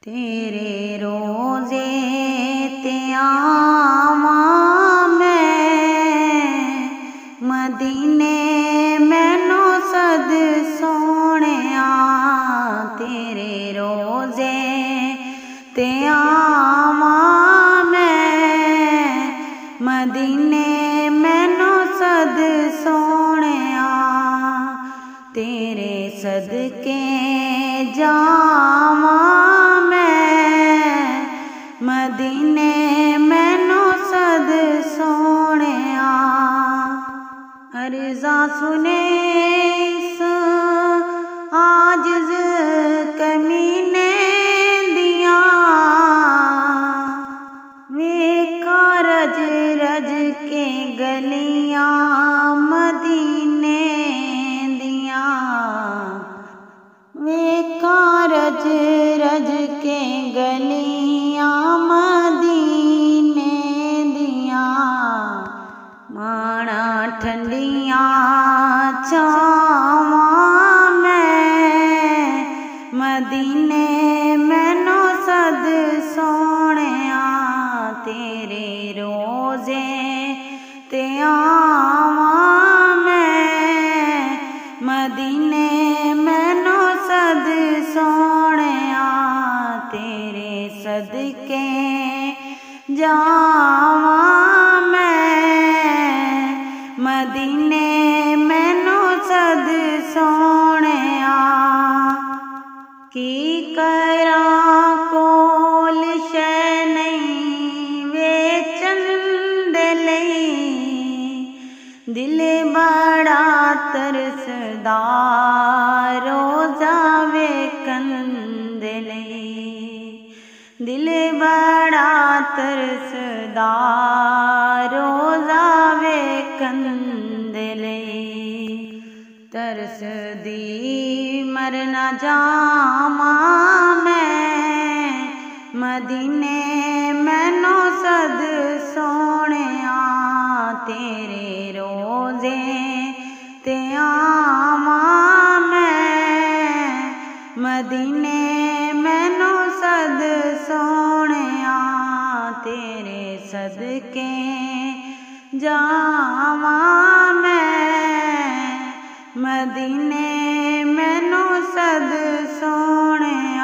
तेरे रोज़े ते आवां मैं मदीने मैनू सद सोहणिया। तेरे रोज़े ते आवां मैं मदीने मैनू सद सोहणिया। तेरे सदके जावां मदीने मैनू सद सोहणिया। अर्ज़ां सुने इस आजिज़ कमीने दियां, वेखा रज रज के गलियां मदीने दियां। वेखा रज रज के गलियां मदीने दियां। माणा ठंडियां छावां मैं मदीने मैनू सद सोहणिया। तेरे रोज़े ते आवां मैं मदीने मैनू सद सोहणिया। तेरे सदके जावां मैं मदीने मैनू सद सोहणिया। की करां कोल शै नहीं वेचन दे लई, दिल बड़ा तरसदा रोज़ा वेखन दे लई। दिल बड़ा तरसदा रोज़ा वेखन दे लई। तरसदी मर ना जावां मैं मदीने मैनू सद सोहणिया। तेरे रोज़े ते आवां मैं मदीने मैनू सद सोहणिया। तेरे सदके जावां मैं मदीने मैनू सद सोहणिया।